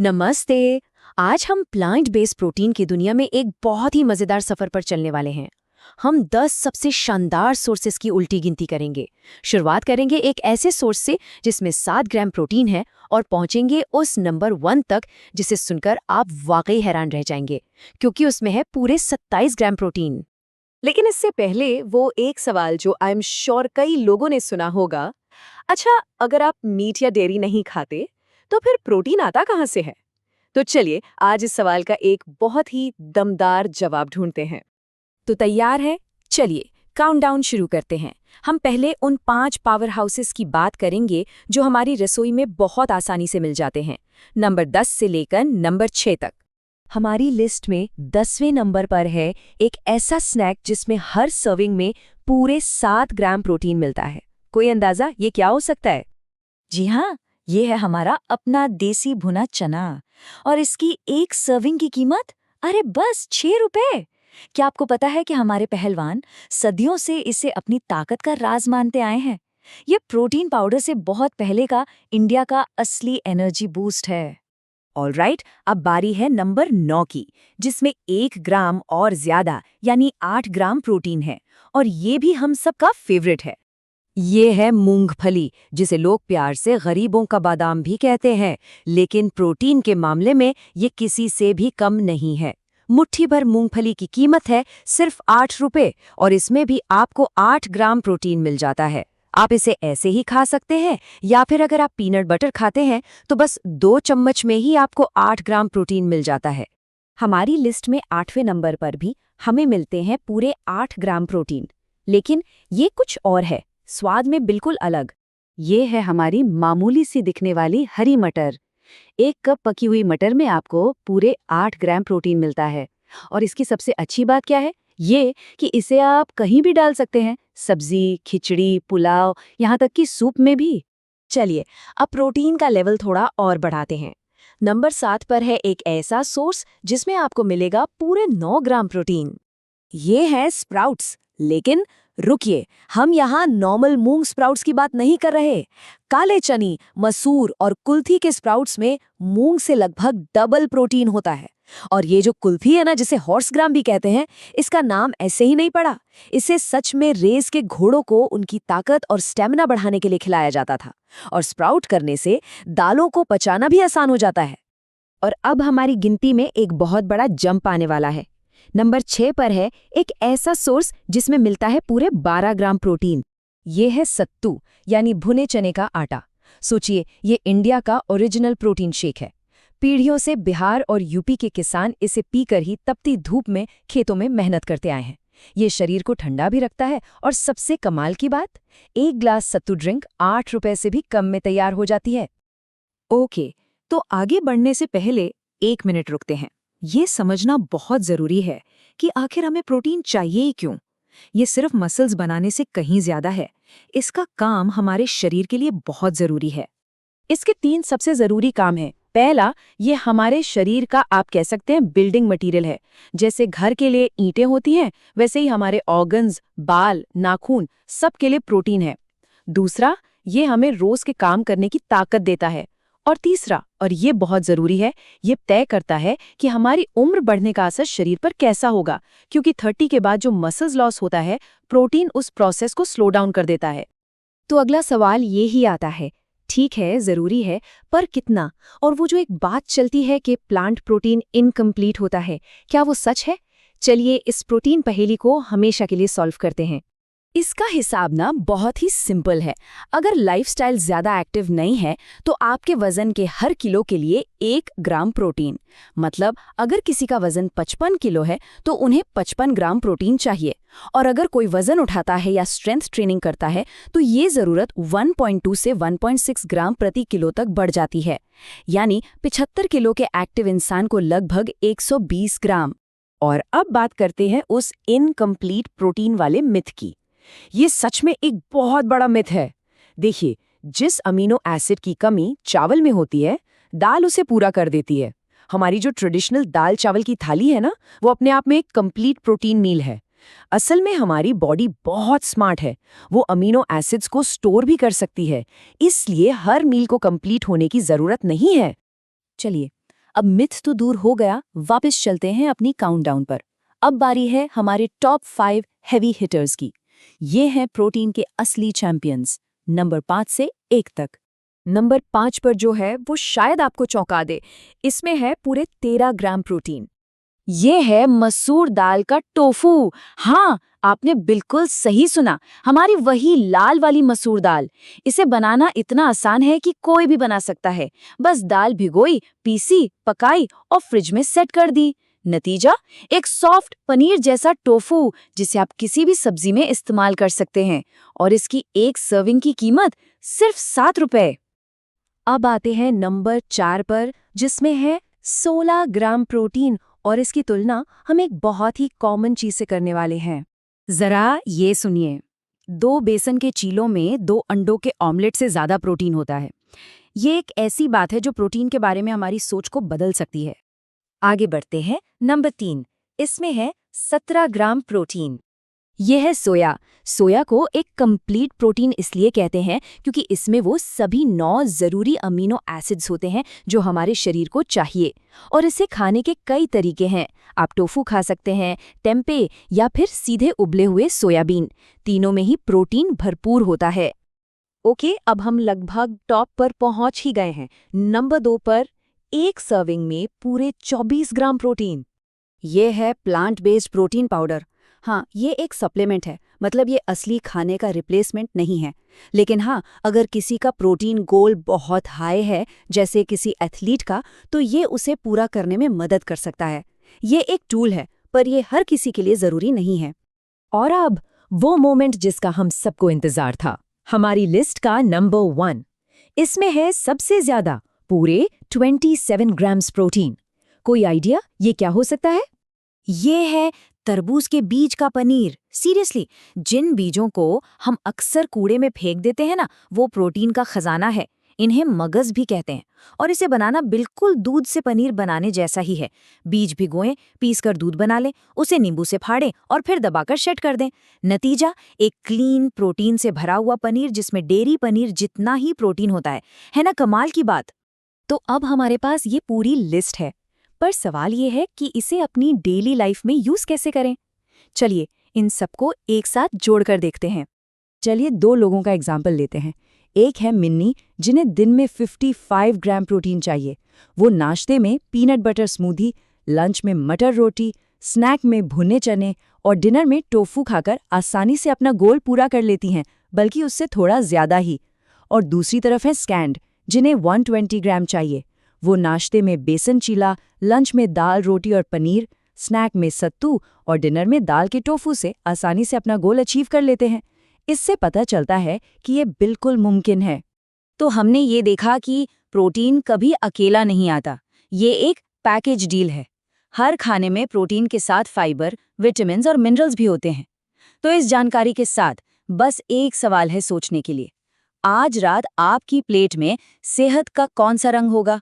नमस्ते। आज हम प्लांट बेस्ड प्रोटीन की दुनिया में एक बहुत ही मजेदार सफर पर चलने वाले हैं। हम 10 सबसे शानदार सोर्सेस की उल्टी गिनती करेंगे। शुरुआत करेंगे एक ऐसे सोर्स से जिसमें 7 ग्राम प्रोटीन है और पहुंचेंगे उस नंबर 1 तक जिसे सुनकर आप वाकई हैरान रह जाएंगे, क्योंकि उसमें है पूरे 27 ग्राम प्रोटीन। लेकिन इससे पहले वो एक सवाल जो आई एम श्योर कई लोगों ने सुना होगा। अच्छा, अगर आप मीट या डेयरी नहीं खाते तो फिर प्रोटीन आता कहाँ से है? तो चलिए आज इस सवाल का एक बहुत ही दमदार जवाब ढूंढते हैं। तो तैयार है? चलिए काउंटडाउन शुरू करते हैं। हम पहले उन 5 पावर हाउसेस की बात करेंगे जो हमारी रसोई में बहुत आसानी से मिल जाते हैं, नंबर 10 से लेकर नंबर 6 तक। हमारी लिस्ट में 10वें नंबर पर है एक ऐसा स्नैक जिसमें हर सर्विंग में पूरे 7 ग्राम प्रोटीन मिलता है। कोई अंदाजा ये क्या हो सकता है? जी हाँ, ये है हमारा अपना देसी भुना चना। और इसकी एक सर्विंग की कीमत अरे बस 6 रुपए। क्या आपको पता है कि हमारे पहलवान सदियों से इसे अपनी ताकत का राज मानते आए हैं? ये प्रोटीन पाउडर से बहुत पहले का इंडिया का असली एनर्जी बूस्ट है। ऑलराइट, अब बारी है नंबर 9 की, जिसमें 1 ग्राम और ज्यादा यानी 8 ग्राम प्रोटीन है, और ये भी हम सबका फेवरेट है। ये है मूंगफली, जिसे लोग प्यार से गरीबों का बादाम भी कहते हैं, लेकिन प्रोटीन के मामले में ये किसी से भी कम नहीं है। मुट्ठी भर मूंगफली की कीमत है सिर्फ 8 रुपए, और इसमें भी आपको 8 ग्राम प्रोटीन मिल जाता है। आप इसे ऐसे ही खा सकते हैं, या फिर अगर आप पीनट बटर खाते हैं तो बस 2 चम्मच में ही आपको 8 ग्राम प्रोटीन मिल जाता है। हमारी लिस्ट में 8वें नंबर पर भी हमें मिलते हैं पूरे 8 ग्राम प्रोटीन, लेकिन ये कुछ और है, स्वाद में बिल्कुल अलग। ये है हमारी मामूली सी दिखने वाली हरी मटर। 1 कप पकी हुई मटर में आपको पूरे 8 ग्राम प्रोटीन मिलता है। और इसकी सबसे अच्छी बात क्या है? ये कि इसे आप कहीं भी डाल सकते हैं, सब्जी, खिचड़ी, पुलाव, यहाँ तक कि सूप में भी। चलिए अब प्रोटीन का लेवल थोड़ा और बढ़ाते हैं। नंबर 7 पर है एक ऐसा सोर्स जिसमें आपको मिलेगा पूरे 9 ग्राम प्रोटीन। ये है स्प्राउट्स। लेकिन रुकिए, हम यहाँ नॉर्मल मूंग स्प्राउट्स की बात नहीं कर रहे। काले चनी, मसूर और कुल्थी के स्प्राउट्स में मूंग से लगभग डबल प्रोटीन होता है। और ये जो कुल्थी है ना, जिसे हॉर्स ग्राम भी कहते हैं, इसका नाम ऐसे ही नहीं पड़ा। इसे सच में रेस के घोड़ों को उनकी ताकत और स्टेमिना बढ़ाने के लिए खिलाया जाता था। और स्प्राउट करने से दालों को पचाना भी आसान हो जाता है। और अब हमारी गिनती में एक बहुत बड़ा जंप आने वाला है। नंबर 6 पर है एक ऐसा सोर्स जिसमें मिलता है पूरे 12 ग्राम प्रोटीन। ये है सत्तू, यानी भुने चने का आटा। सोचिए, ये इंडिया का ओरिजिनल प्रोटीन शेक है। पीढ़ियों से बिहार और यूपी के किसान इसे पीकर ही तपती धूप में खेतों में मेहनत करते आए हैं। ये शरीर को ठंडा भी रखता है, और सबसे कमाल की बात, 1 ग्लास सत्तू ड्रिंक 8 रुपए से भी कम में तैयार हो जाती है। ओके, तो आगे बढ़ने से पहले 1 मिनट रुकते हैं। ये समझना बहुत जरूरी है कि आखिर हमें प्रोटीन चाहिए ही क्यों। ये सिर्फ मसल्स बनाने से कहीं ज्यादा है। इसका काम हमारे शरीर के लिए बहुत जरूरी है। इसके 3 सबसे जरूरी काम हैं। पहला, ये हमारे शरीर का आप कह सकते हैं बिल्डिंग मटेरियल है। जैसे घर के लिए ईंटें होती हैं, वैसे ही हमारे ऑर्गन्स, बाल, नाखून, सब के लिए प्रोटीन है। दूसरा, ये हमें रोज के काम करने की ताकत देता है। और तीसरा, और ये बहुत जरूरी है, ये तय करता है कि हमारी उम्र बढ़ने का असर शरीर पर कैसा होगा, क्योंकि 30 के बाद जो मसल्स लॉस होता है, प्रोटीन उस प्रोसेस को स्लो डाउन कर देता है। तो अगला सवाल ये ही आता है, ठीक है जरूरी है, पर कितना? और वो जो एक बात चलती है कि प्लांट प्रोटीन इनकम्प्लीट होता है, क्या वो सच है? चलिए इस प्रोटीन पहेली को हमेशा के लिए सॉल्व करते हैं। इसका हिसाब ना बहुत ही सिंपल है। अगर लाइफस्टाइल ज्यादा एक्टिव नहीं है तो आपके वजन के हर किलो के लिए 1 ग्राम प्रोटीन। मतलब अगर किसी का वजन 55 किलो है तो उन्हें 55 ग्राम प्रोटीन चाहिए। और अगर कोई वजन उठाता है या स्ट्रेंथ ट्रेनिंग करता है तो ये जरूरत 1.2 से 1.6 ग्राम प्रति किलो तक बढ़ जाती है। यानी 75 किलो के एक्टिव इंसान को लगभग 120 ग्राम। और अब बात करते हैं उस इनकम्प्लीट प्रोटीन वाले मिथ की। ये सच में एक बहुत बड़ा मिथ है। देखिए, जिस अमीनो एसिड की कमी चावल में होती है, दाल उसे पूरा कर देती है। हमारी जो ट्रेडिशनल दाल चावल की थाली है ना, वो अपने आप में एक कंप्लीट प्रोटीन मील है। असल में हमारी बॉडी बहुत स्मार्ट है। वो अमीनो एसिड्स को स्टोर भी कर सकती है, इसलिए हर मील को कंप्लीट होने की जरूरत नहीं है। चलिए अब मिथ तो दूर हो गया, वापस चलते हैं अपनी काउंटडाउन पर। अब बारी है हमारे टॉप 5 हेवी हिटर्स की। ये हैं प्रोटीन के असली चैंपियंस, नंबर 5 से 1 तक। नंबर 5 पर जो है वो शायद आपको चौंका दे। इसमें है पूरे 13 ग्राम प्रोटीन। ये है मसूर दाल का टोफू। हाँ, आपने बिल्कुल सही सुना, हमारी वही लाल वाली मसूर दाल। इसे बनाना इतना आसान है कि कोई भी बना सकता है। बस दाल भिगोई, पीसी, पकाई और फ्रिज में सेट कर दी। नतीजा, एक सॉफ्ट पनीर जैसा टोफू जिसे आप किसी भी सब्जी में इस्तेमाल कर सकते हैं। और इसकी एक सर्विंग की कीमत सिर्फ 7 रुपए। अब आते हैं नंबर 4 पर, जिसमें है 16 ग्राम प्रोटीन, और इसकी तुलना हम एक बहुत ही कॉमन चीज से करने वाले हैं। जरा ये सुनिए, 2 बेसन के चीलों में 2 अंडों के ऑमलेट से ज्यादा प्रोटीन होता है। ये एक ऐसी बात है जो प्रोटीन के बारे में हमारी सोच को बदल सकती है। आगे बढ़ते हैं, नंबर 3। इसमें है 17 ग्राम प्रोटीन। यह है सोया। सोया को एक कंप्लीट प्रोटीन इसलिए कहते हैं क्योंकि इसमें वो सभी 9 जरूरी अमीनो एसिड्स होते हैं जो हमारे शरीर को चाहिए। और इसे खाने के कई तरीके हैं। आप टोफू खा सकते हैं, टेम्पे या फिर सीधे उबले हुए सोयाबीन। तीनों में ही प्रोटीन भरपूर होता है। ओके, अब हम लगभग टॉप पर पहुंच ही गए हैं। नंबर 2 पर एक सर्विंग में पूरे 24 ग्राम प्रोटीन। ये है प्लांट बेस्ड प्रोटीन पाउडर। हाँ, ये एक सप्लीमेंट है, मतलब ये असली खाने का रिप्लेसमेंट नहीं है। लेकिन हाँ, अगर किसी का प्रोटीन गोल बहुत हाई है, जैसे किसी एथलीट का, तो ये उसे पूरा करने में मदद कर सकता है। ये एक टूल है, पर ये हर किसी के लिए ज़रूरी नहीं है। और अब वो मोमेंट जिसका हम सबको इंतजार था, हमारी लिस्ट का नंबर 1। इसमें है सबसे ज्यादा, पूरे 27 ग्राम्स प्रोटीन। कोई आइडिया ये क्या हो सकता है? ये है तरबूज के बीज का पनीर। सीरियसली, जिन बीजों को हम अक्सर कूड़े में फेंक देते हैं ना, वो प्रोटीन का खजाना है। इन्हें मगज भी कहते हैं। और इसे बनाना बिल्कुल दूध से पनीर बनाने जैसा ही है। बीज भिगोएं, पीसकर दूध बना लें, उसे नींबू से फाड़ें और फिर दबाकर सेट कर दें। नतीजा, एक क्लीन प्रोटीन से भरा हुआ पनीर जिसमें डेयरी पनीर जितना ही प्रोटीन होता है ना कमाल की बात। तो अब हमारे पास ये पूरी लिस्ट है, पर सवाल ये है कि इसे अपनी डेली लाइफ में यूज कैसे करें। चलिए इन सबको एक साथ जोड़कर देखते हैं। चलिए 2 लोगों का एग्जाम्पल लेते हैं। एक है मिन्नी, जिन्हें दिन में 55 ग्राम प्रोटीन चाहिए। वो नाश्ते में पीनट बटर स्मूदी, लंच में मटर रोटी, स्नैक में भुने चने और डिनर में टोफू खाकर आसानी से अपना गोल पूरा कर लेती हैं, बल्कि उससे थोड़ा ज्यादा ही। और दूसरी तरफ है स्कैंड, जिन्हें 120 ग्राम चाहिए। वो नाश्ते में बेसन चीला, लंच में दाल रोटी और पनीर, स्नैक में सत्तू और डिनर में दाल के टोफू से आसानी से अपना गोल अचीव कर लेते हैं। इससे पता चलता है कि ये बिल्कुल मुमकिन है। तो हमने ये देखा कि प्रोटीन कभी अकेला नहीं आता। ये एक पैकेज डील है। हर खाने में प्रोटीन के साथ फाइबर, विटामिन्स और मिनरल्स भी होते हैं। तो इस जानकारी के साथ बस एक सवाल है सोचने के लिए। आज रात आपकी प्लेट में सेहत का कौन सा रंग होगा?